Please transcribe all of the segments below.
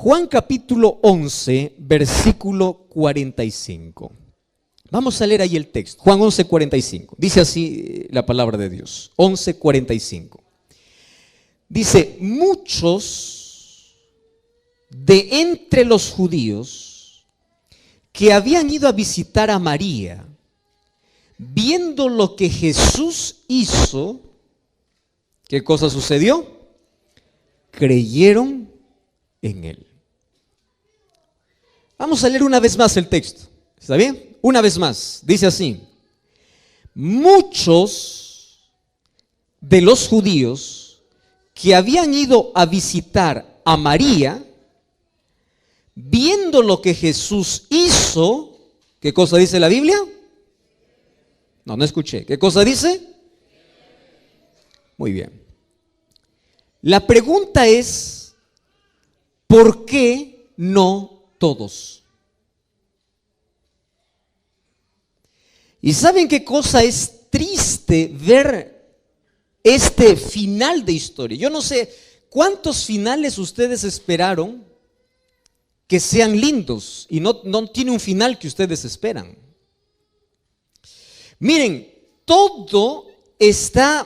Juan capítulo 11, versículo 45. Vamos a leer ahí el texto. Juan 11, 45. Dice así la palabra de Dios. 11, 45. Dice: muchos de entre los judíos que habían ido a visitar a María, viendo lo que Jesús hizo, ¿qué cosa sucedió? Creyeron en él. Vamos a leer una vez más el texto. ¿Está bien? Una vez más. Dice así: muchos de los judíos que habían ido a visitar a María, viendo lo que Jesús hizo, ¿qué cosa dice la Biblia? No escuché. ¿Qué cosa dice? Muy bien. La pregunta es: ¿por qué no todos? ¿Y saben qué cosa es triste ver este final de historia? Yo no sé cuántos finales ustedes esperaron que sean lindos y no tiene un final que ustedes esperan. Miren, todo está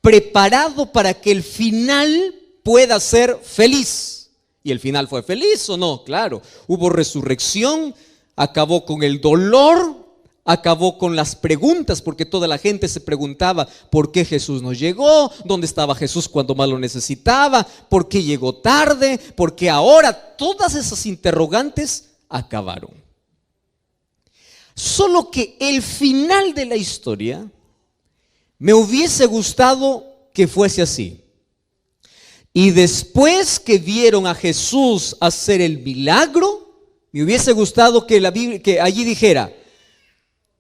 preparado para que el final pueda ser feliz. ¿Y el final fue feliz o no? Claro, hubo resurrección, acabó con el dolor, acabó con las preguntas, porque toda la gente se preguntaba por qué Jesús no llegó, dónde estaba Jesús cuando más lo necesitaba, por qué llegó tarde, por qué ahora. Todas esas interrogantes acabaron. Solo que el final de la historia me hubiese gustado que fuese así. Y después que vieron a Jesús hacer el milagro, me hubiese gustado que la Biblia, que allí dijera: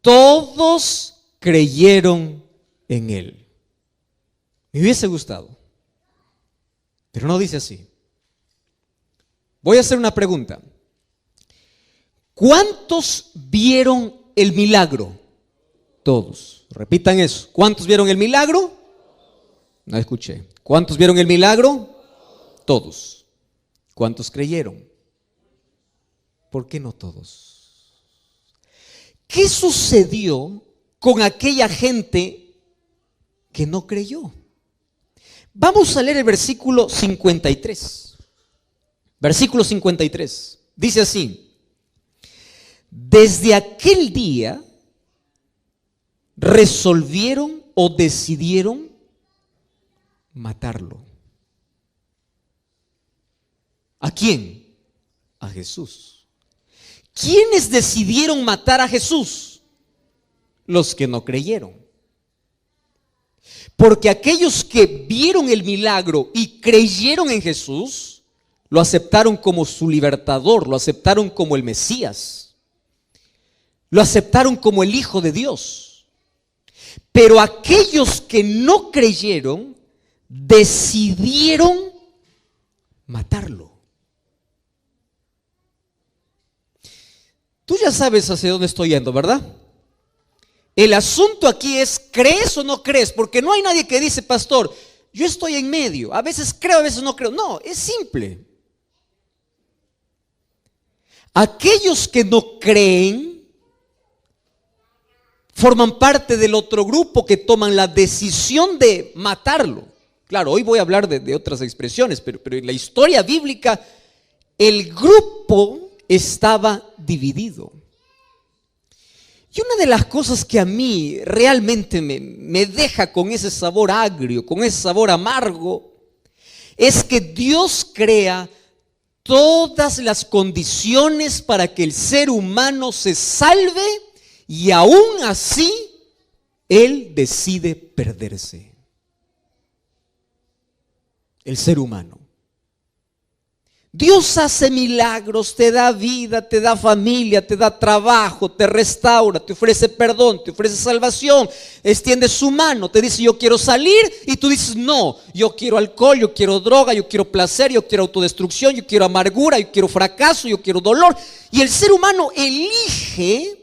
todos creyeron en él. Me hubiese gustado. Pero no dice así. Voy a hacer una pregunta. ¿Cuántos vieron el milagro? Todos. Repitan eso. ¿Cuántos vieron el milagro? No escuché. ¿Cuántos vieron el milagro? Todos. ¿Cuántos creyeron? ¿Por qué no todos? ¿Qué sucedió con aquella gente que no creyó? Vamos a leer el versículo 53. Versículo 53. Dice así: desde aquel día resolvieron o decidieron matarlo. ¿A quién? A Jesús. ¿Quiénes decidieron matar a Jesús? Los que no creyeron. Porque aquellos que vieron el milagro y creyeron en Jesús, lo aceptaron como su libertador, lo aceptaron como el Mesías, lo aceptaron como el Hijo de Dios. Pero aquellos que no creyeron decidieron matarlo. Tú ya sabes hacia dónde estoy yendo, ¿verdad? El asunto aquí es: ¿crees o no crees? Porque no hay nadie que dice: pastor, yo estoy en medio, a veces creo, a veces no creo. No, es simple. Aquellos que no creen forman parte del otro grupo que toman la decisión de matarlo. Claro, hoy voy a hablar de otras expresiones, pero en la historia bíblica el grupo estaba dividido. Y una de las cosas que a mí realmente me deja con ese sabor agrio, con ese sabor amargo, es que Dios crea todas las condiciones para que el ser humano se salve, y aún así Él decide perderse. El ser humano. Dios hace milagros, te da vida, te da familia, te da trabajo, te restaura, te ofrece perdón, te ofrece salvación, extiende su mano, te dice: yo quiero salir, y tú dices: no, yo quiero alcohol, yo quiero droga, yo quiero placer, yo quiero autodestrucción, yo quiero amargura, yo quiero fracaso, yo quiero dolor. Y el ser humano elige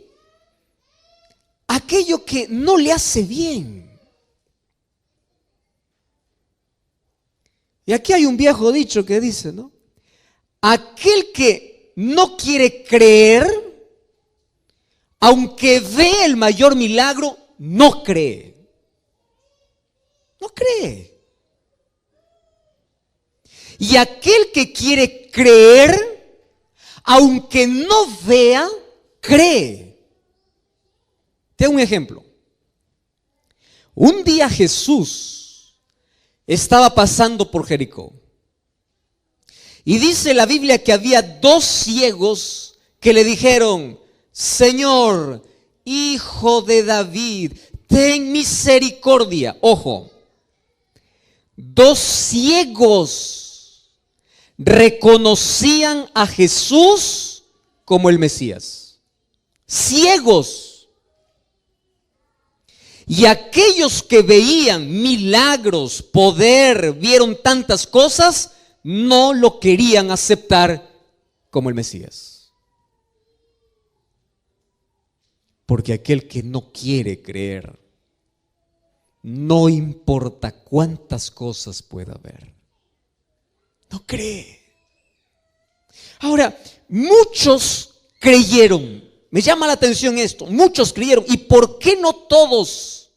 aquello que no le hace bien. Y aquí hay un viejo dicho que dice, ¿no? aquel que no quiere creer, aunque ve el mayor milagro, no cree. No cree. Y aquel que quiere creer, aunque no vea, cree. Te doy un ejemplo. Un día Jesús estaba pasando por Jericó. Y dice la Biblia que había 2 ciegos que le dijeron: Señor, Hijo de David, ten misericordia. Ojo, 2 ciegos reconocían a Jesús como el Mesías. Ciegos. Y aquellos que veían milagros, poder, vieron tantas cosas, no lo querían aceptar como el Mesías. Porque aquel que no quiere creer, no importa cuántas cosas pueda haber, no cree. Ahora, muchos creyeron. Me llama la atención esto. Muchos creyeron. ¿Y por qué no todos?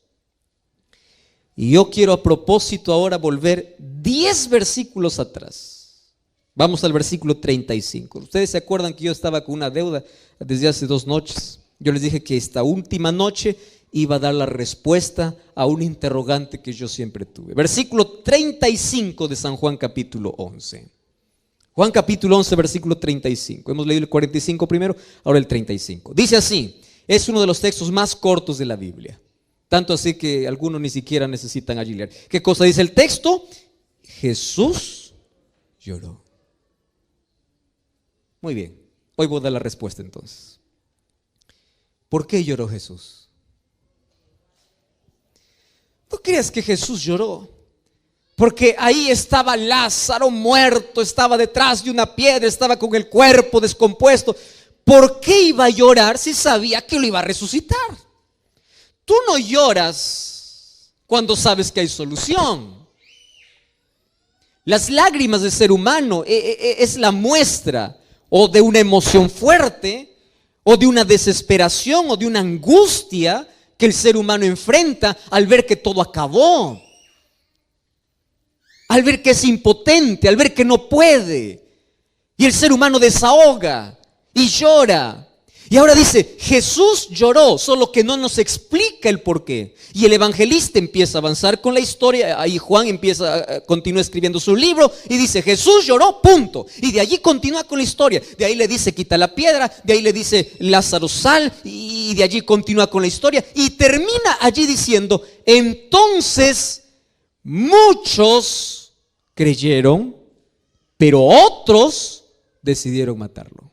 Y yo quiero a propósito ahora volver 10 versículos atrás. Vamos al versículo 35. Ustedes se acuerdan que yo estaba con una deuda desde hace 2 noches. Yo les dije que esta última noche iba a dar la respuesta a un interrogante que yo siempre tuve. Versículo 35 de San Juan capítulo 11. Juan capítulo 11, versículo 35. Hemos leído el 45 primero, ahora el 35. Dice así, es uno de los textos más cortos de la Biblia. Tanto así que algunos ni siquiera necesitan allí leer. ¿Qué cosa dice el texto? Jesús lloró. Muy bien, hoy voy a dar la respuesta entonces. ¿Por qué lloró Jesús? ¿No creas que Jesús lloró? Porque ahí estaba Lázaro muerto, estaba detrás de una piedra, estaba con el cuerpo descompuesto. ¿Por qué iba a llorar si sabía que lo iba a resucitar? Tú no lloras cuando sabes que hay solución. Las lágrimas del ser humano es la muestra o de una emoción fuerte, o de una desesperación, o de una angustia que el ser humano enfrenta al ver que todo acabó, al ver que es impotente, al ver que no puede. Y el ser humano desahoga y llora. Y ahora dice, Jesús lloró, solo que no nos explica el por qué. Y el evangelista empieza a avanzar con la historia. Ahí Juan continúa escribiendo su libro y dice, Jesús lloró, punto. Y de allí continúa con la historia. De ahí le dice, quita la piedra. De ahí le dice, Lázaro, sal. Y de allí continúa con la historia. Y termina allí diciendo, entonces muchos creyeron, pero otros decidieron matarlo.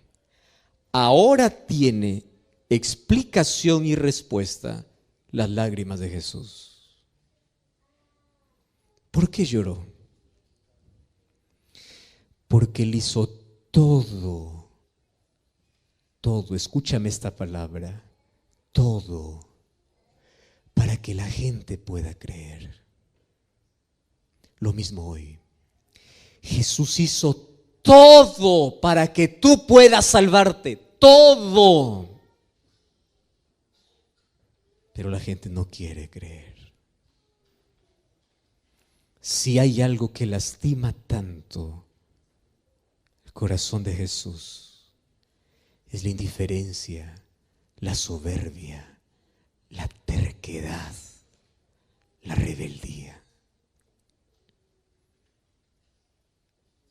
Ahora tiene explicación y respuesta las lágrimas de Jesús. ¿Por qué lloró? Porque él hizo todo, escúchame esta palabra, todo, para que la gente pueda creer. Lo mismo hoy. Jesús hizo todo para que tú puedas salvarte, todo. Pero la gente no quiere creer. Si hay algo que lastima tanto el corazón de Jesús, es la indiferencia, la soberbia, la terquedad, la rebeldía.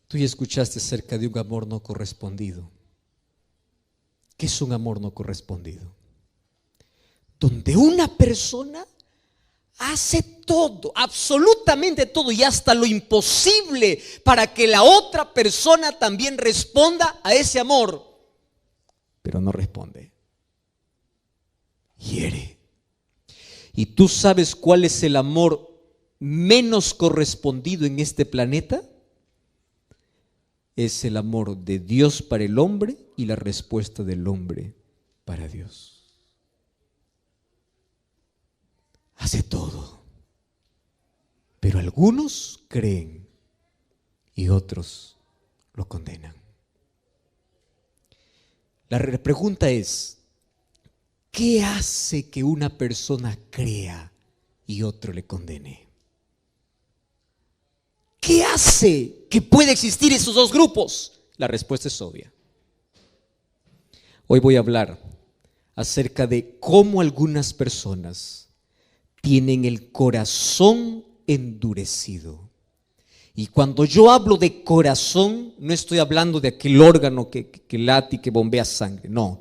Tú ya escuchaste acerca de un amor no correspondido. ¿Qué es un amor no correspondido? Donde una persona hace todo, absolutamente todo, y hasta lo imposible para que la otra persona también responda a ese amor, pero no responde. Hiere. ¿Y tú sabes cuál es el amor menos correspondido en este planeta? Es el amor de Dios para el hombre y la respuesta del hombre para Dios. Hace todo, pero algunos creen y otros lo condenan. La pregunta es, ¿qué hace que una persona crea y otro le condene? ¿Qué hace que pueda existir esos dos grupos? La respuesta es obvia. Hoy voy a hablar acerca de cómo algunas personas tienen el corazón endurecido. Y cuando yo hablo de corazón, no estoy hablando de aquel órgano que late y que bombea sangre, no.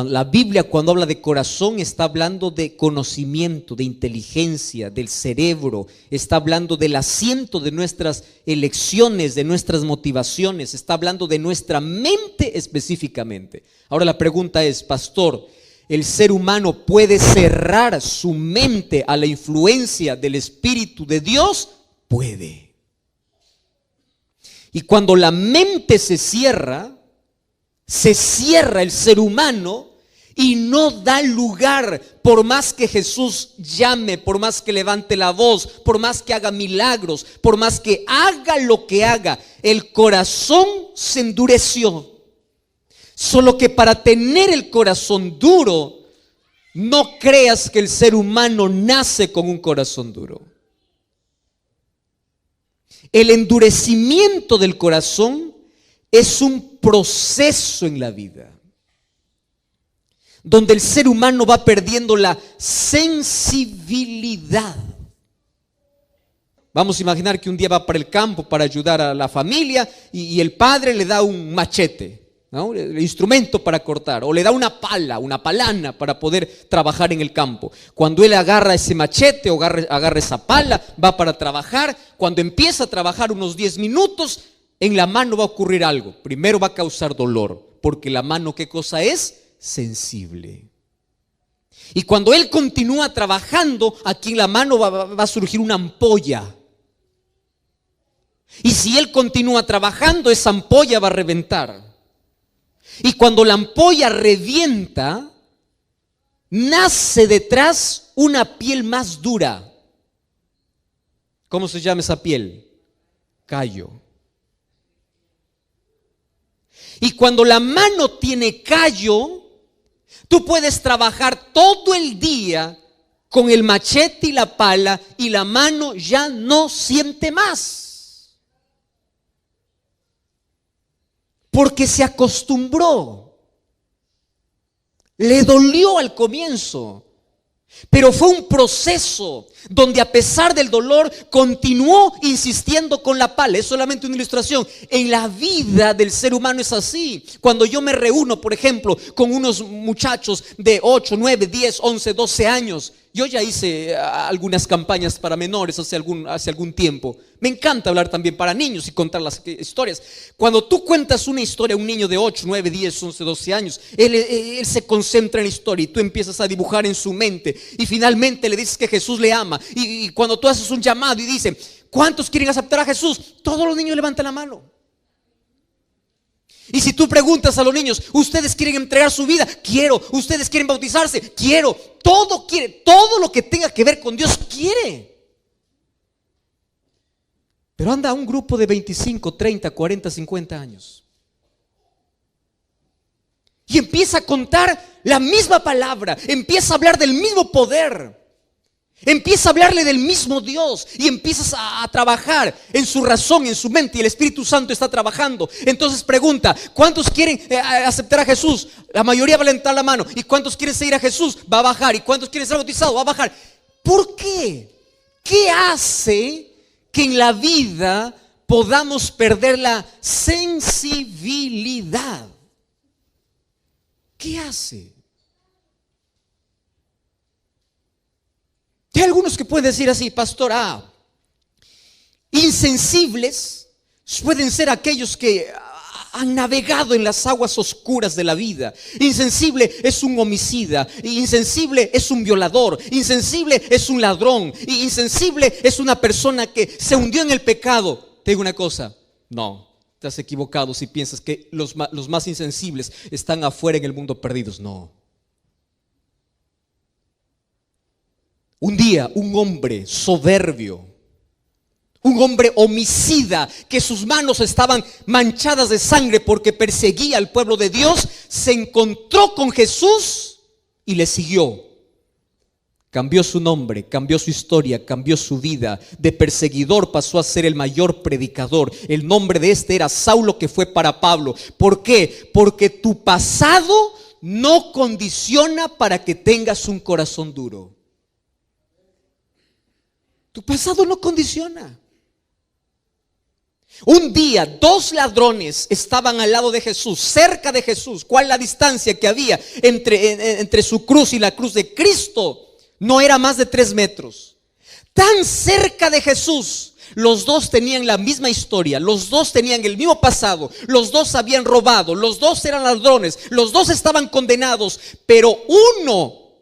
La Biblia, cuando habla de corazón, está hablando de conocimiento, de inteligencia, del cerebro, está hablando del asiento de nuestras elecciones, de nuestras motivaciones, está hablando de nuestra mente específicamente. Ahora la pregunta es, pastor, ¿el ser humano puede cerrar su mente a la influencia del Espíritu de Dios? Puede. Y cuando la mente se cierra el ser humano y no da lugar, por más que Jesús llame, por más que levante la voz, por más que haga milagros, por más que haga lo que haga, el corazón se endureció. Solo que para tener el corazón duro, no creas que el ser humano nace con un corazón duro. El endurecimiento del corazón es un proceso en la vida, donde el ser humano va perdiendo la sensibilidad. Vamos a imaginar que un día va para el campo para ayudar a la familia y el padre le da un machete, ¿no? El instrumento para cortar, o le da una pala, una palana para poder trabajar en el campo. Cuando él agarra ese machete o agarra esa pala, va para trabajar. Cuando empieza a trabajar unos 10 minutos, en la mano va a ocurrir algo. Primero va a causar dolor, porque la mano, ¿qué cosa es? Sensible. Y cuando él continúa trabajando, aquí en la mano va a surgir una ampolla. Y si él continúa trabajando, esa ampolla va a reventar. Y cuando la ampolla revienta, nace detrás una piel más dura. ¿Cómo se llama esa piel? Callo. Y cuando la mano tiene callo, tú puedes trabajar todo el día con el machete y la pala y la mano ya no siente más. Porque se acostumbró. Le dolió al comienzo, pero fue un proceso donde a pesar del dolor continuó insistiendo con la pala. Es solamente una ilustración. En la vida del ser humano es así. Cuando yo me reúno, por ejemplo, con unos muchachos de 8, 9, 10, 11, 12 años. Yo ya hice algunas campañas para menores hace algún tiempo. Me encanta hablar también para niños y contar las historias. Cuando tú cuentas una historia a un niño de 8, 9, 10, 11, 12 años, él se concentra en la historia y tú empiezas a dibujar en su mente. Y finalmente le dices que Jesús le ama. Y cuando tú haces un llamado y dicen, ¿cuántos quieren aceptar a Jesús? Todos los niños levantan la mano. Y si tú preguntas a los niños, ¿ustedes quieren entregar su vida? Quiero. ¿Ustedes quieren bautizarse? Quiero. Todo quiere, todo lo que tenga que ver con Dios quiere. Pero anda un grupo de 25, 30, 40, 50 años y empieza a contar la misma palabra, empieza a hablar del mismo poder, empieza a hablarle del mismo Dios y empiezas a trabajar en su razón, en su mente, y el Espíritu Santo está trabajando. Entonces pregunta, ¿cuántos quieren aceptar a Jesús? La mayoría va a levantar la mano. ¿Y cuántos quieren seguir a Jesús? Va a bajar. ¿Y cuántos quieren ser bautizados? Va a bajar. ¿Por qué? ¿Qué hace que en la vida podamos perder la sensibilidad? ¿Qué hace? Hay algunos que pueden decir así, pastor, insensibles pueden ser aquellos que han navegado en las aguas oscuras de la vida. Insensible es un homicida, insensible es un violador, insensible es un ladrón, insensible es una persona que se hundió en el pecado. Te digo una cosa, no, te has equivocado si piensas que los más insensibles están afuera en el mundo perdidos. No. Un día un hombre soberbio, Un hombre homicida, que sus manos estaban manchadas de sangre porque perseguía al pueblo de Dios, se encontró con Jesús y le siguió. Cambió su nombre, cambió su historia, cambió su vida. De perseguidor pasó a ser el mayor predicador. El nombre de este era Saulo, que fue para Pablo. ¿Por qué? Porque tu pasado no condiciona para que tengas un corazón duro. Tu pasado no condiciona. Un día 2 ladrones estaban al lado de Jesús, cerca de Jesús. ¿Cuál es la distancia que había entre su cruz y la cruz de Cristo? No era más de 3 metros. Tan cerca de Jesús. Los dos tenían la misma historia, los dos tenían el mismo pasado, los dos habían robado, los dos eran ladrones, los dos estaban condenados, pero uno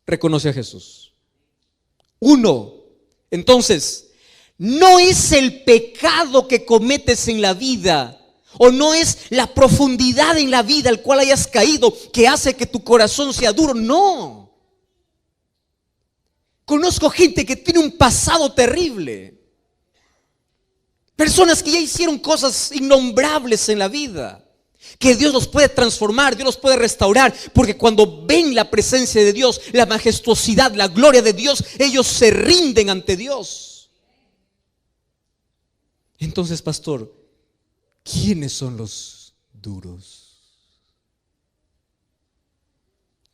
reconoce a Jesús. Uno. Entonces, no es el pecado que cometes en la vida, o no es la profundidad en la vida al cual hayas caído que hace que tu corazón sea duro. No. Conozco gente que tiene un pasado terrible. Personas que ya hicieron cosas innombrables en la vida, que Dios los puede transformar, Dios los puede restaurar, porque cuando ven la presencia de Dios, la majestuosidad, la gloria de Dios, ellos se rinden ante Dios. Entonces, pastor, ¿quiénes son los duros?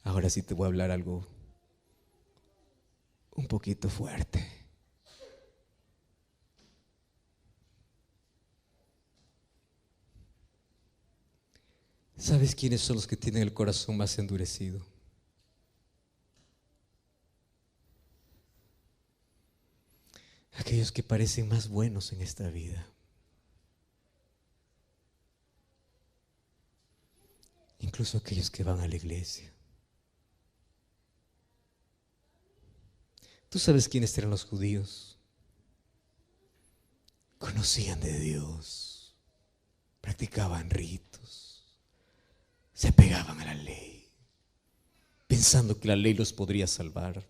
Ahora sí te voy a hablar algo un poquito fuerte. ¿Sabes quiénes son los que tienen el corazón más endurecido? Aquellos que parecen más buenos en esta vida. Incluso aquellos que van a la iglesia. ¿Tú sabes quiénes eran los judíos? Conocían de Dios, practicaban ritos, se apegaban a la ley, pensando que la ley los podría salvar.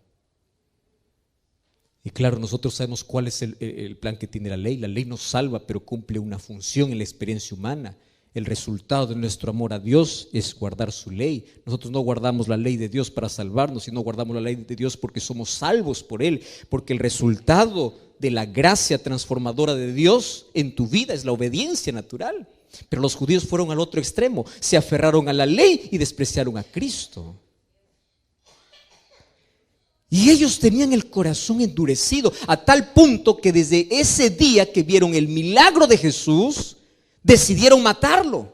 Y claro, nosotros sabemos cuál es el plan que tiene la ley. La ley nos salva, pero cumple una función en la experiencia humana. El resultado de nuestro amor a Dios es guardar su ley. Nosotros no guardamos la ley de Dios para salvarnos, sino guardamos la ley de Dios porque somos salvos por Él. Porque el resultado de la gracia transformadora de Dios en tu vida es la obediencia natural. Pero los judíos fueron al otro extremo. Se aferraron a la ley y despreciaron a Cristo. Y ellos tenían el corazón endurecido a tal punto que desde ese día que vieron el milagro de Jesús, decidieron matarlo.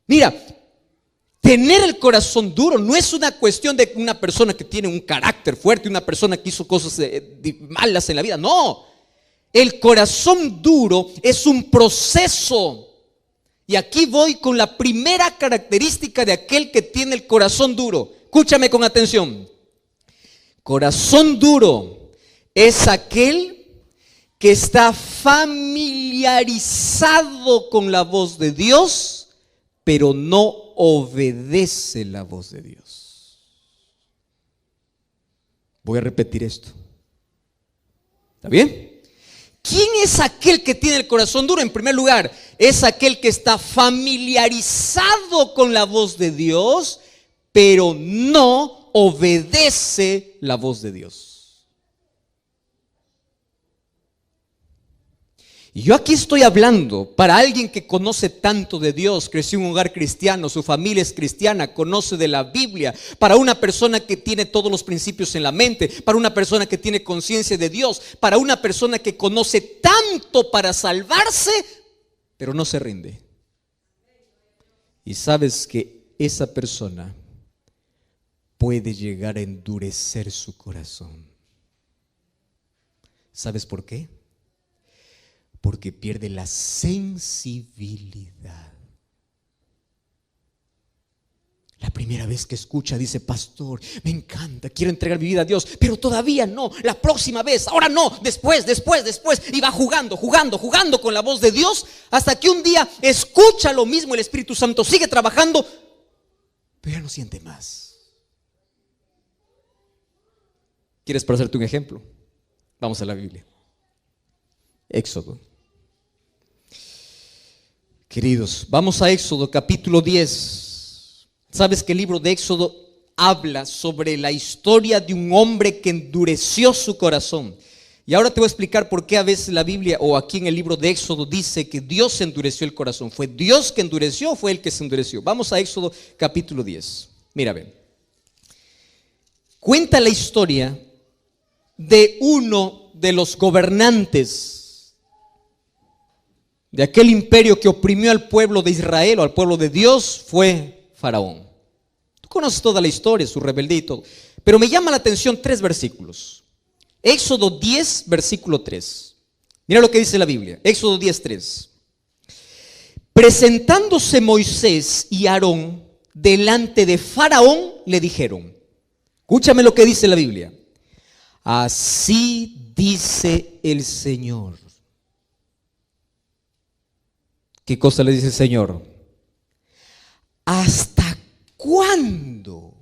Mira, tener el corazón duro no es una cuestión de una persona que tiene un carácter fuerte, una persona que hizo cosas malas en la vida. No, el corazón duro es un proceso. Y aquí voy con la primera característica de aquel que tiene el corazón duro. Escúchame con atención. Corazón duro es aquel que está familiarizado con la voz de Dios, pero no obedece la voz de Dios. Voy a repetir esto. ¿Está bien? ¿Quién es aquel que tiene el corazón duro? En primer lugar, es aquel que está familiarizado con la voz de Dios, pero no obedece la voz de Dios. Y yo aquí estoy hablando para alguien que conoce tanto de Dios, creció en un hogar cristiano, su familia es cristiana, conoce de la Biblia, para una persona que tiene todos los principios en la mente, para una persona que tiene conciencia de Dios, para una persona que conoce tanto para salvarse, pero no se rinde. Y sabes que esa persona puede llegar a endurecer su corazón. ¿Sabes por qué? Porque pierde la sensibilidad. La primera vez que escucha dice: pastor, me encanta, quiero entregar mi vida a Dios, pero todavía no, la próxima vez, ahora no, después, y va jugando con la voz de Dios, hasta que un día escucha lo mismo, el Espíritu Santo sigue trabajando, pero ya no siente más. ¿Quieres para hacerte un ejemplo? Vamos a la Biblia. Éxodo. Queridos, vamos a Éxodo capítulo 10. ¿Sabes que el libro de Éxodo habla sobre la historia de un hombre que endureció su corazón? Y ahora te voy a explicar por qué a veces la Biblia o aquí en el libro de Éxodo dice que Dios endureció el corazón. ¿Fue Dios que endureció o fue Él que se endureció? Vamos a Éxodo capítulo 10. Mira, ven. Cuenta la historia de uno de los gobernantes de aquel imperio que oprimió al pueblo de Israel o al pueblo de Dios, fue Faraón. Tú conoces toda la historia, su rebeldía y todo. Pero me llama la atención 3 versículos. Éxodo 10, versículo 3. Mira lo que dice la Biblia. Éxodo 10, 3. Presentándose Moisés y Aarón delante de Faraón, le dijeron, escúchame lo que dice la Biblia. Así dice el Señor. ¿Qué cosa le dice el Señor? ¿Hasta cuándo?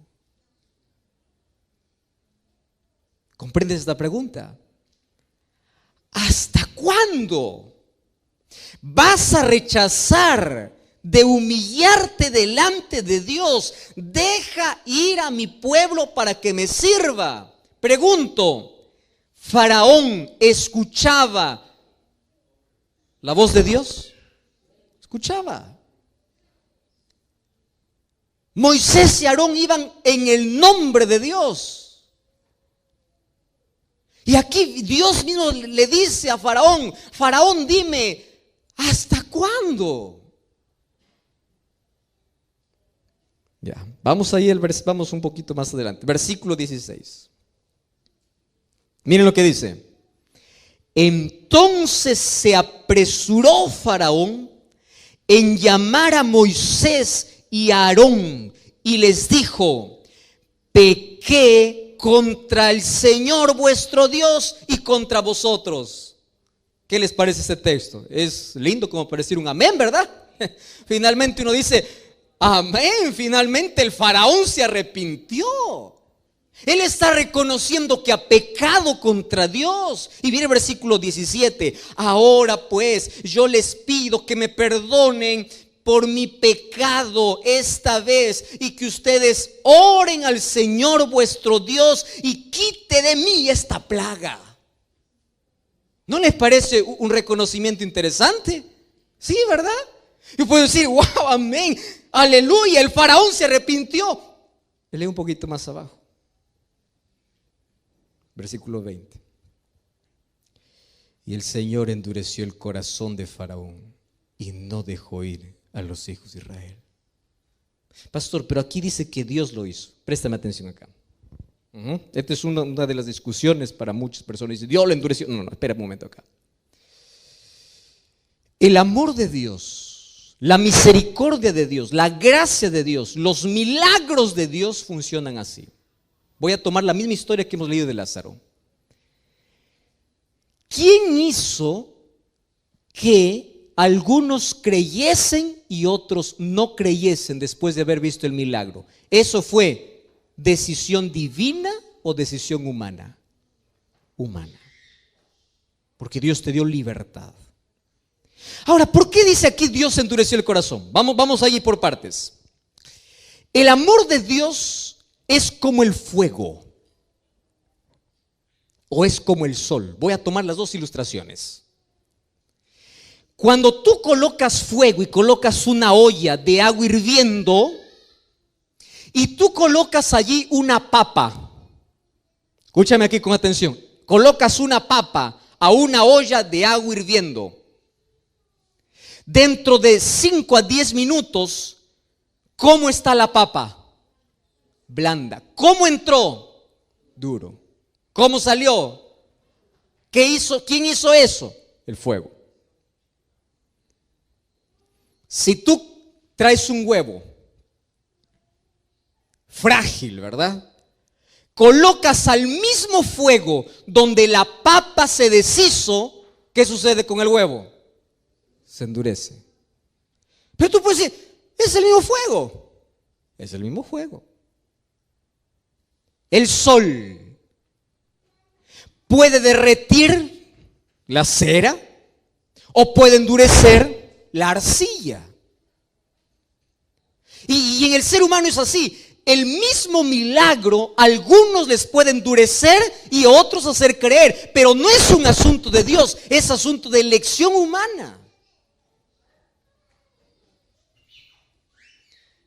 ¿Comprendes esta pregunta? ¿Hasta cuándo vas a rechazar de humillarte delante de Dios? Deja ir a mi pueblo para que me sirva. Pregunto, ¿Faraón escuchaba la voz de Dios? Escuchaba. Moisés y Aarón iban en el nombre de Dios. Y aquí Dios mismo le dice a Faraón, Faraón, dime, ¿hasta cuándo? Ya, vamos ahí, vamos un poquito más adelante. Versículo 16. Miren lo que dice. Entonces se apresuró Faraón en llamar a Moisés y a Aarón y les dijo, pequé contra el Señor vuestro Dios y contra vosotros. ¿Qué les parece este texto? Es lindo como para decir un amén, ¿verdad? Finalmente uno dice, amén, finalmente el faraón se arrepintió. Él está reconociendo que ha pecado contra Dios. Y viene el versículo 17. Ahora pues yo les pido que me perdonen por mi pecado esta vez y que ustedes oren al Señor vuestro Dios y quite de mí esta plaga. ¿No les parece un reconocimiento interesante? Sí, ¿verdad? Y puedo decir, wow, amén, aleluya, el faraón se arrepintió. Lee un poquito más abajo. Versículo 20. Y el Señor endureció el corazón de Faraón y no dejó ir a los hijos de Israel. Pastor, pero aquí dice que Dios lo hizo. Préstame atención acá. Esta es una de las discusiones para muchas personas. Dice, Dios lo endureció. No, espera un momento acá. El amor de Dios, la misericordia de Dios, la gracia de Dios, los milagros de Dios funcionan así. Voy a tomar la misma historia que hemos leído de Lázaro. ¿Quién hizo que algunos creyesen y otros no creyesen después de haber visto el milagro? ¿Eso fue decisión divina o decisión humana? Humana. Porque Dios te dio libertad. Ahora, ¿por qué dice aquí Dios endureció el corazón? Vamos a ir por partes. El amor de Dios es como el fuego o es como el sol. Voy a tomar las dos ilustraciones. Cuando tú colocas fuego y colocas una olla de agua hirviendo y tú colocas allí una papa, escúchame aquí con atención, colocas una papa a una olla de agua hirviendo, dentro de 5 a 10 minutos, ¿cómo está la papa? Blanda. ¿Cómo entró? Duro. ¿Cómo salió? ¿Qué hizo? ¿Quién hizo eso? El fuego. Si tú traes un huevo frágil, ¿verdad? Colocas al mismo fuego donde la papa se deshizo, ¿qué sucede con el huevo? Se endurece. Pero tú puedes decir, es el mismo fuego. Es el mismo fuego. El sol puede derretir la cera, o puede endurecer la arcilla. Y en el ser humano es así. El mismo milagro, a algunos les puede endurecer y a otros hacer creer. Pero no es un asunto de Dios, es asunto de elección humana.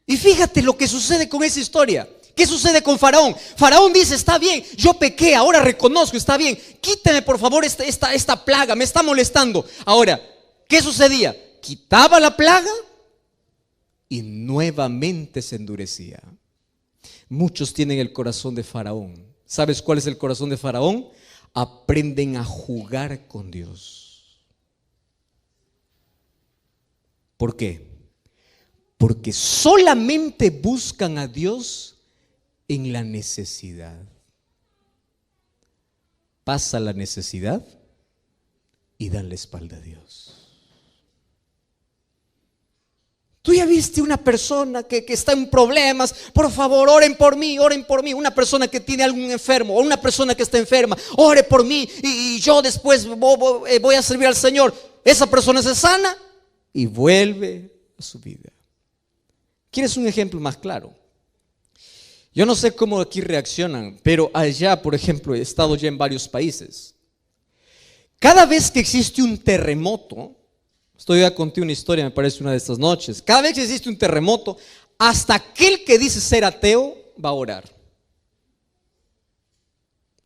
Y fíjate lo que sucede con esa historia. ¿Qué sucede con Faraón? Faraón dice, está bien, yo pequé, ahora reconozco, está bien. Quítame por favor esta plaga, me está molestando. Ahora, ¿qué sucedía? Quitaba la plaga y nuevamente se endurecía. Muchos tienen el corazón de Faraón. ¿Sabes cuál es el corazón de Faraón? Aprenden a jugar con Dios. ¿Por qué? Porque solamente buscan a Dios en la necesidad. Pasa la necesidad y dan la espalda a Dios. Tú ya viste una persona que está en problemas, por favor oren por mí, oren por mí. Una persona que tiene algún enfermo o una persona que está enferma, ore por mí y yo después voy a servir al Señor. Esa persona se sana y vuelve a su vida. ¿Quieres un ejemplo más claro? Yo no sé cómo aquí reaccionan, pero allá, por ejemplo, he estado ya en varios países. Cada vez que existe un terremoto, estoy a contar una historia, me parece una de estas noches. Cada vez que existe un terremoto, hasta aquel que dice ser ateo va a orar.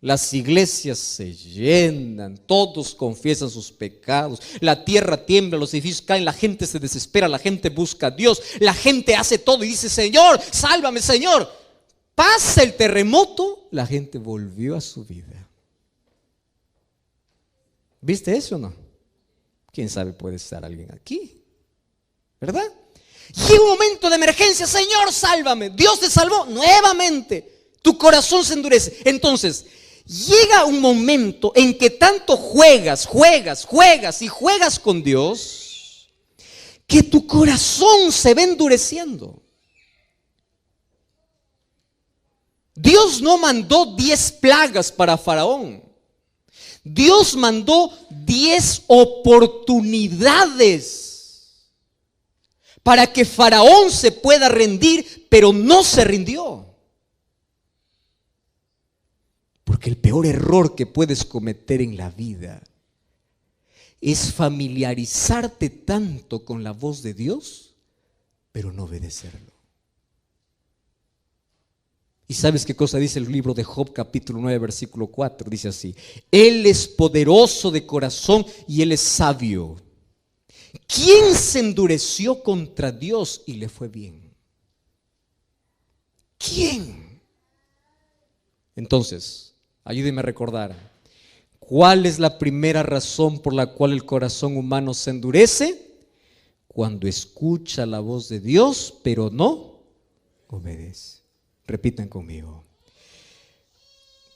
Las iglesias se llenan, todos confiesan sus pecados, la tierra tiembla, los edificios caen, la gente se desespera, la gente busca a Dios, la gente hace todo y dice, Señor, sálvame, Señor. Pasa el terremoto, la gente volvió a su vida. ¿Viste eso o no? ¿Quién sabe? Puede estar alguien aquí, ¿verdad? Llega un momento de emergencia, Señor, sálvame. Dios te salvó nuevamente. Tu corazón se endurece. Entonces, llega un momento en que tanto juegas con Dios, que tu corazón se va endureciendo. Dios no mandó 10 plagas para Faraón. Dios mandó 10 oportunidades para que Faraón se pueda rendir, pero no se rindió. Porque el peor error que puedes cometer en la vida es familiarizarte tanto con la voz de Dios, pero no obedecerlo. ¿Y sabes qué cosa dice el libro de Job, capítulo 9, versículo 4? Dice así: Él es poderoso de corazón y Él es sabio. ¿Quién se endureció contra Dios y le fue bien? ¿Quién? Entonces, ayúdeme a recordar, ¿cuál es la primera razón por la cual el corazón humano se endurece? Cuando escucha la voz de Dios, pero no obedece. Repitan conmigo.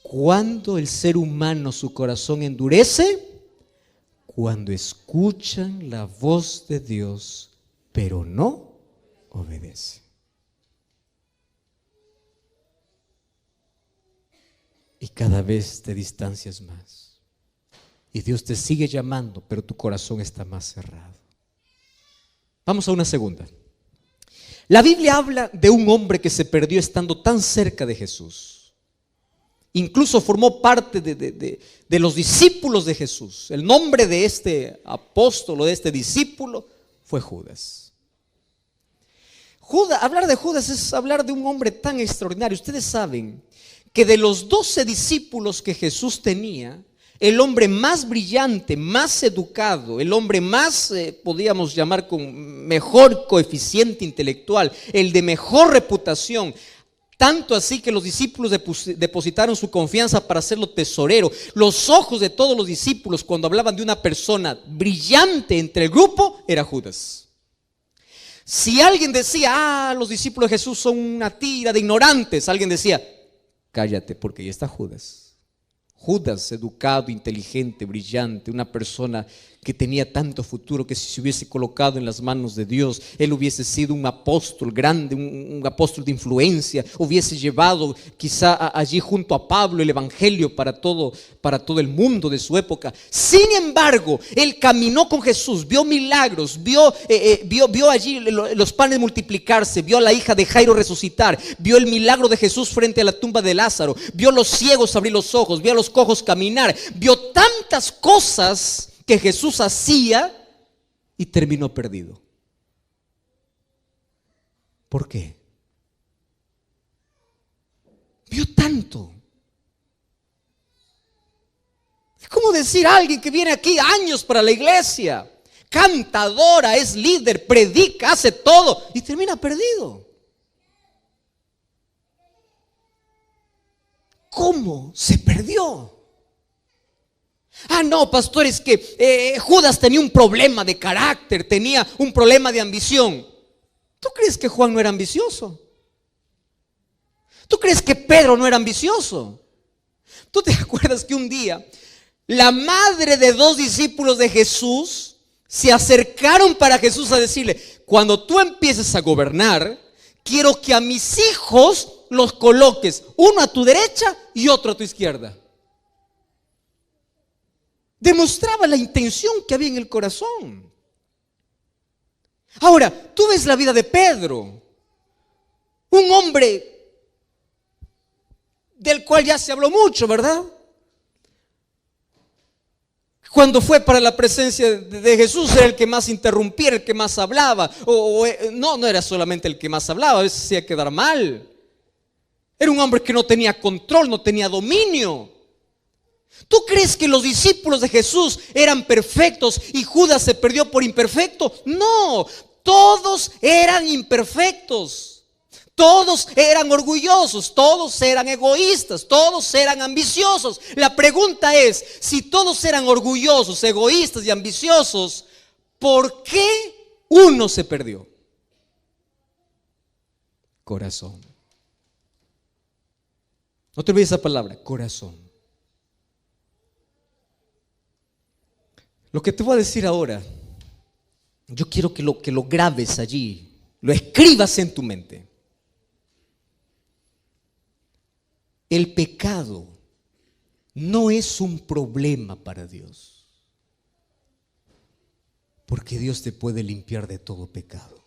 ¿Cuándo el ser humano su corazón endurece? Cuando escuchan la voz de Dios, pero no obedece. Y cada vez te distancias más. Y Dios te sigue llamando, pero tu corazón está más cerrado. Vamos a una segunda. La Biblia habla de un hombre que se perdió estando tan cerca de Jesús. Incluso formó parte de los discípulos de Jesús. El nombre de este apóstol o de este discípulo fue Judas. Hablar de Judas es hablar de un hombre tan extraordinario. Ustedes saben que de los 12 discípulos que Jesús tenía, el hombre más brillante, más educado, el hombre más, podríamos llamar con mejor coeficiente intelectual, el de mejor reputación, tanto así que los discípulos depositaron su confianza para hacerlo tesorero. Los ojos de todos los discípulos cuando hablaban de una persona brillante entre el grupo era Judas. Si alguien decía, los discípulos de Jesús son una tira de ignorantes, alguien decía, cállate porque ahí está Judas. Judas, educado, inteligente, brillante, una persona que tenía tanto futuro, que si se hubiese colocado en las manos de Dios, él hubiese sido un apóstol grande, un apóstol de influencia, hubiese llevado quizá allí junto a Pablo el evangelio para todo el mundo de su época. Sin embargo, él caminó con Jesús, vio milagros, vio allí los panes multiplicarse, vio a la hija de Jairo resucitar, vio el milagro de Jesús frente a la tumba de Lázaro, vio a los ciegos abrir los ojos, vio a los cojos caminar, vio tantas cosas que Jesús hacía y terminó perdido. ¿Por qué? Vio tanto. Es como decir a alguien que viene aquí años para la iglesia, cantadora, es líder, predica, hace todo y termina perdido. ¿Cómo se perdió? Ah, no, pastor, es que Judas tenía un problema de carácter, tenía un problema de ambición. ¿Tú crees que Juan no era ambicioso? ¿Tú crees que Pedro no era ambicioso? ¿Tú te acuerdas que un día la madre de 2 discípulos de Jesús se acercaron para Jesús a decirle: cuando tú empieces a gobernar, quiero que a mis hijos los coloques, uno a tu derecha y otro a tu izquierda? Demostraba la intención que había en el corazón. Ahora, tú ves la vida de Pedro, un hombre del cual ya se habló mucho, ¿verdad? Cuando fue para la presencia de Jesús era el que más interrumpía, el que más hablaba. No era solamente el que más hablaba, a veces hacía quedar mal. Era un hombre que no tenía control, no tenía dominio. ¿Tú crees que los discípulos de Jesús eran perfectos y Judas se perdió por imperfecto? No, todos eran imperfectos. Todos eran orgullosos, todos eran egoístas, todos eran ambiciosos. La pregunta es, si todos eran orgullosos, egoístas y ambiciosos, ¿por qué uno se perdió? Corazón. No te olvides esa palabra, corazón. Lo que te voy a decir ahora, yo quiero que lo grabes allí, lo escribas en tu mente. El pecado no es un problema para Dios, porque Dios te puede limpiar de todo pecado.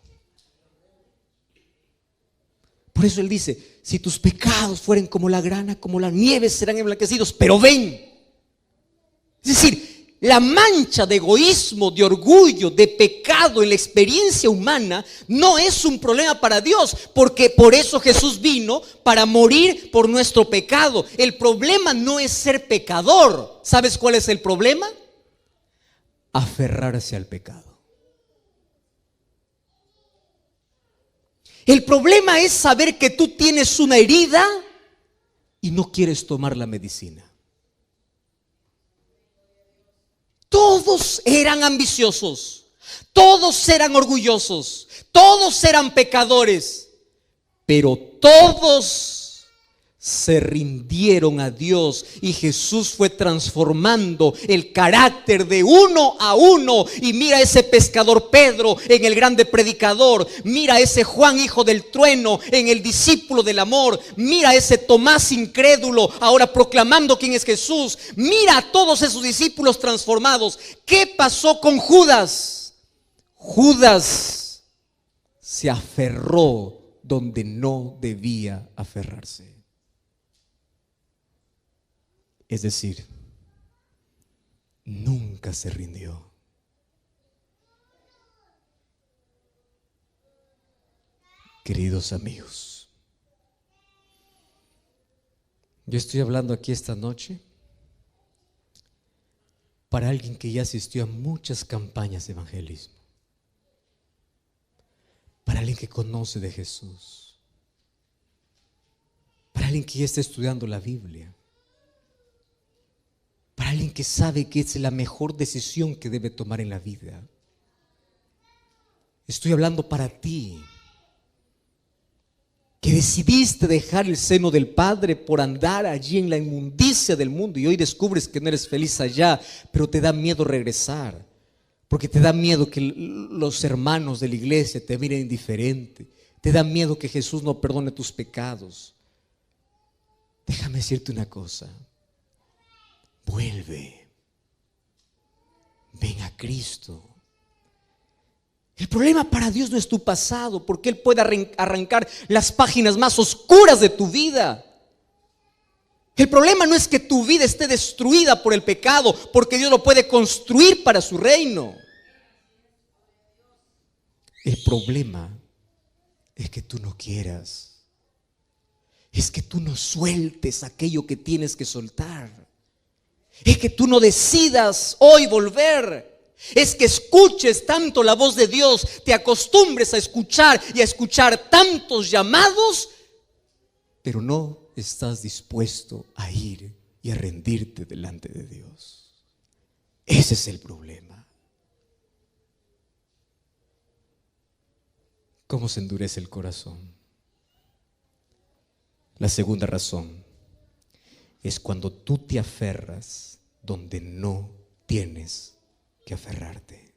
Por eso Él dice: si tus pecados fueren como la grana, como la nieve, serán emblanquecidos. Pero ven, es decir, la mancha de egoísmo, de orgullo, de pecado en la experiencia humana no es un problema para Dios, porque por eso Jesús vino, para morir por nuestro pecado. El problema no es ser pecador. ¿Sabes cuál es el problema? Aferrarse al pecado. El problema es saber que tú tienes una herida y no quieres tomar la medicina. Todos eran ambiciosos, todos eran orgullosos, todos eran pecadores, pero todos se rindieron a Dios y Jesús fue transformando el carácter de uno a uno. Y mira ese pescador Pedro en el grande predicador, mira ese Juan hijo del trueno en el discípulo del amor, mira ese Tomás incrédulo ahora proclamando quién es Jesús, mira a todos esos discípulos transformados. ¿Qué pasó con Judas? Judas se aferró donde no debía aferrarse. Es decir, nunca se rindió. Queridos amigos, yo estoy hablando aquí esta noche para alguien que ya asistió a muchas campañas de evangelismo, para alguien que conoce de Jesús, para alguien que ya está estudiando la Biblia, para alguien que sabe que es la mejor decisión que debe tomar en la vida. Estoy hablando para ti, que decidiste dejar el seno del Padre por andar allí en la inmundicia del mundo y hoy descubres que no eres feliz allá, pero te da miedo regresar, porque te da miedo que los hermanos de la iglesia te miren indiferente, te da miedo que Jesús no perdone tus pecados. Déjame decirte una cosa, vuelve, ven a Cristo. El problema para Dios no es tu pasado, porque Él puede arrancar las páginas más oscuras de tu vida. El problema no es que tu vida esté destruida por el pecado, porque Dios lo puede construir para su reino. El problema es que tú no quieras, es que tú no sueltes aquello que tienes que soltar, es que tú no decidas hoy volver. Es que escuches tanto la voz de Dios, te acostumbres a escuchar y a escuchar tantos llamados, pero no estás dispuesto a ir y a rendirte delante de Dios. Ese es el problema. ¿Cómo se endurece el corazón? La segunda razón es cuando tú te aferras donde no tienes que aferrarte.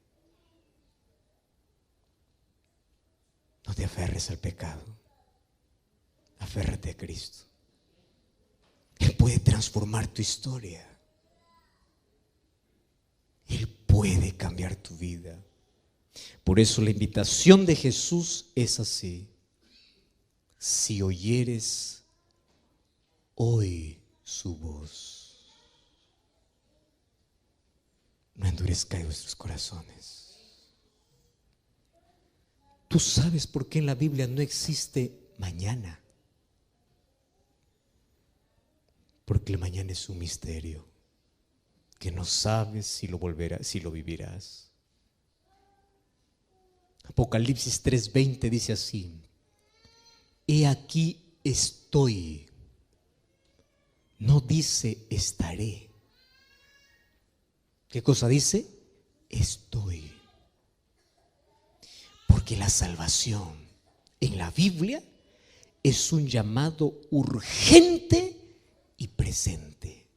No te aferres al pecado, aférrate a Cristo. Él puede transformar tu historia, Él puede cambiar tu vida. Por eso la invitación de Jesús es así: si oyeres hoy su voz, no endurezcáis vuestros corazones. ¿Tú sabes por qué en la Biblia no existe mañana? Porque el mañana es un misterio que no sabes si lo vivirás. Apocalipsis 3:20 dice así: he aquí estoy. No dice estaré. ¿Qué cosa dice? Estoy. Porque la salvación en la Biblia es un llamado urgente y presente.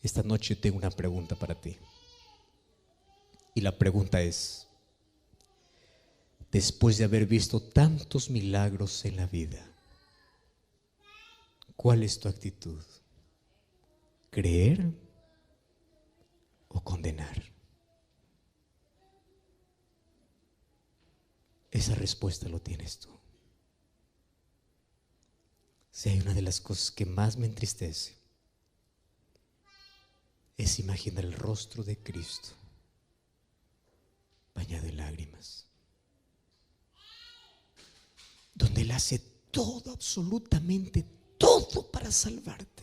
Esta noche tengo una pregunta para ti. Y la pregunta es: después de haber visto tantos milagros en la vida, ¿cuál es tu actitud? ¿Creer o condenar? Esa respuesta lo tienes tú. Si hay una de las cosas que más me entristece, es imaginar el rostro de Cristo bañado en lágrimas, donde Él hace todo, absolutamente todo para salvarte,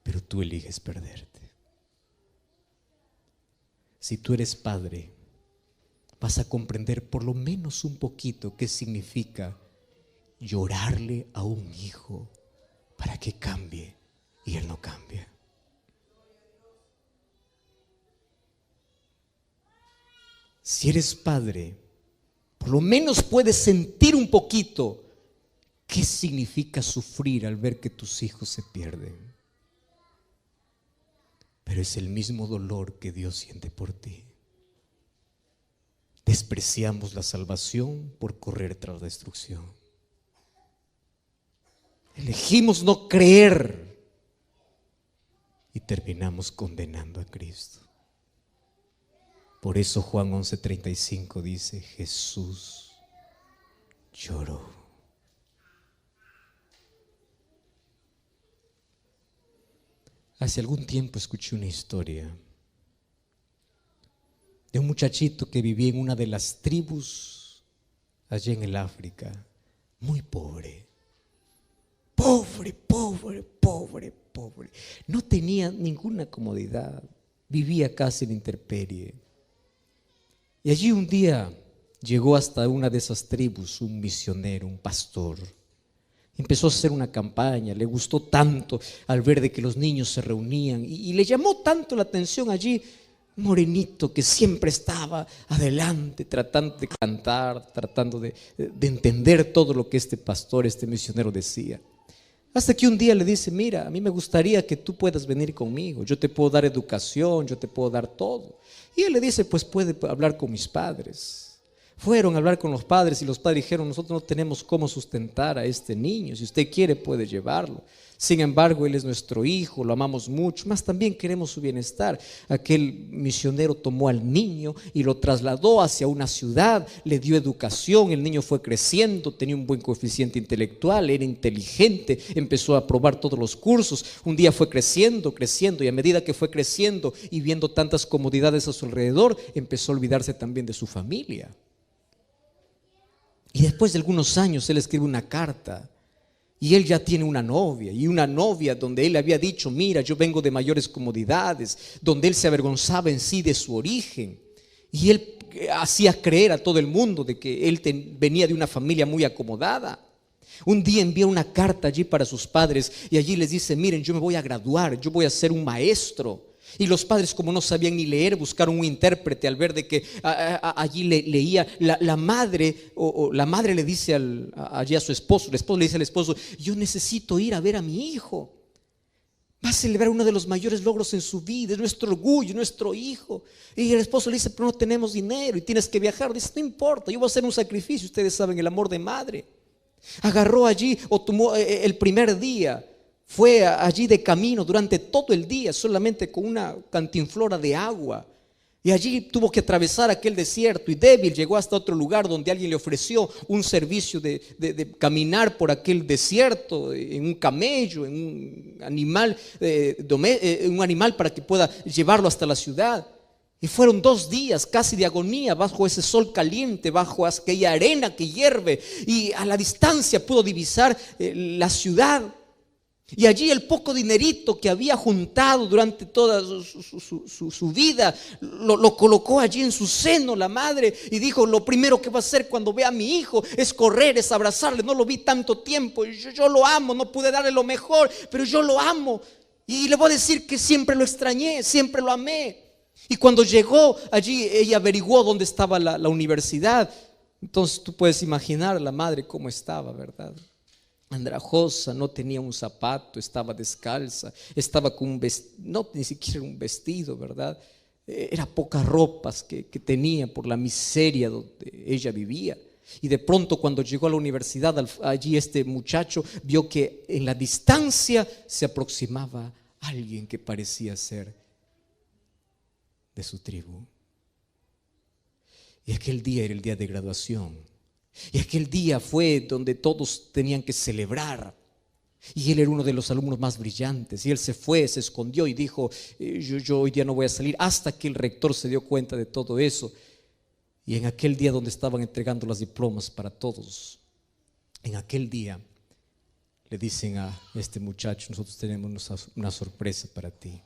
pero tú eliges perderte. Si tú eres padre, vas a comprender por lo menos un poquito qué significa llorarle a un hijo para que cambie y él no cambia. Si eres padre, por lo menos puedes sentir un poquito qué significa sufrir al ver que tus hijos se pierden. Pero es el mismo dolor que Dios siente por ti. Despreciamos la salvación por correr tras la destrucción. Elegimos no creer y terminamos condenando a Cristo. Por eso Juan 11:35 dice: Jesús lloró. Hace algún tiempo escuché una historia de un muchachito que vivía en una de las tribus allá en el África, muy pobre. Pobre, pobre, pobre, pobre. No tenía ninguna comodidad, vivía casi en intemperie. Y allí un día llegó hasta una de esas tribus un misionero, un pastor. Empezó a hacer una campaña, le gustó tanto al ver de que los niños se reunían y le llamó tanto la atención allí un morenito que siempre estaba adelante, tratando de cantar, tratando de entender todo lo que este pastor, este misionero decía. Hasta que un día le dice: mira, a mí me gustaría que tú puedas venir conmigo, yo te puedo dar educación, yo te puedo dar todo. Y él le dice: pues puede hablar con mis padres. Fueron a hablar con los padres y los padres dijeron: nosotros no tenemos cómo sustentar a este niño, si usted quiere puede llevarlo. Sin embargo, él es nuestro hijo, lo amamos mucho, más también queremos su bienestar. Aquel misionero tomó al niño y lo trasladó hacia una ciudad, le dio educación, el niño fue creciendo, tenía un buen coeficiente intelectual, era inteligente, empezó a aprobar todos los cursos. Un día fue creciendo, creciendo, y a medida que fue creciendo y viendo tantas comodidades a su alrededor, empezó a olvidarse también de su familia. Y después de algunos años él escribe una carta. Y él ya tiene una novia, y una novia donde él había dicho: mira, yo vengo de mayores comodidades, donde él se avergonzaba en sí de su origen. Y él hacía creer a todo el mundo de que él venía de una familia muy acomodada. Un día envía una carta allí para sus padres y allí les dice: miren, yo me voy a graduar, yo voy a ser un maestro. Y los padres, como no sabían ni leer, buscaron un intérprete al ver de que allí leía la madre, o la madre le dice allí a su esposo, el esposo le dice al esposo: yo necesito ir a ver a mi hijo, va a celebrar uno de los mayores logros en su vida, es nuestro orgullo, nuestro hijo. Y el esposo le dice: pero no tenemos dinero y tienes que viajar. Dice: no importa, yo voy a hacer un sacrificio. Ustedes saben el amor de madre. Agarró allí, o tomó el primer día, fue allí de camino durante todo el día, solamente con una cantinflora de agua. Y allí tuvo que atravesar aquel desierto, y débil llegó hasta otro lugar donde alguien le ofreció un servicio de caminar por aquel desierto en un camello, en un animal para que pueda llevarlo hasta la ciudad. Y fueron 2 días casi de agonía bajo ese sol caliente, bajo aquella arena que hierve, y a la distancia pudo divisar la ciudad. Y allí el poco dinerito que había juntado durante toda su vida lo colocó allí en su seno la madre, y dijo: lo primero que va a hacer cuando vea a mi hijo es correr, es abrazarle. No lo vi tanto tiempo, yo lo amo, no pude darle lo mejor, pero yo lo amo, y le voy a decir que siempre lo extrañé, siempre lo amé. Y cuando llegó allí, ella averiguó dónde estaba la universidad. Entonces tú puedes imaginar la madre cómo estaba, ¿verdad? Andrajosa, no tenía un zapato, estaba descalza, estaba con un vestido, no, ni siquiera un vestido, ¿verdad? Era pocas ropas que tenía por la miseria donde ella vivía. Y de pronto, cuando llegó a la universidad, allí este muchacho vio que en la distancia se aproximaba alguien que parecía ser de su tribu. Y aquel día era el día de graduación. Y aquel día fue donde todos tenían que celebrar. Y él era uno de los alumnos más brillantes. Y él se fue, se escondió y dijo: yo hoy día no voy a salir. Hasta que el rector se dio cuenta de todo eso. Y en aquel día donde estaban entregando las diplomas para todos, en aquel día le dicen a este muchacho: nosotros tenemos una sorpresa para ti.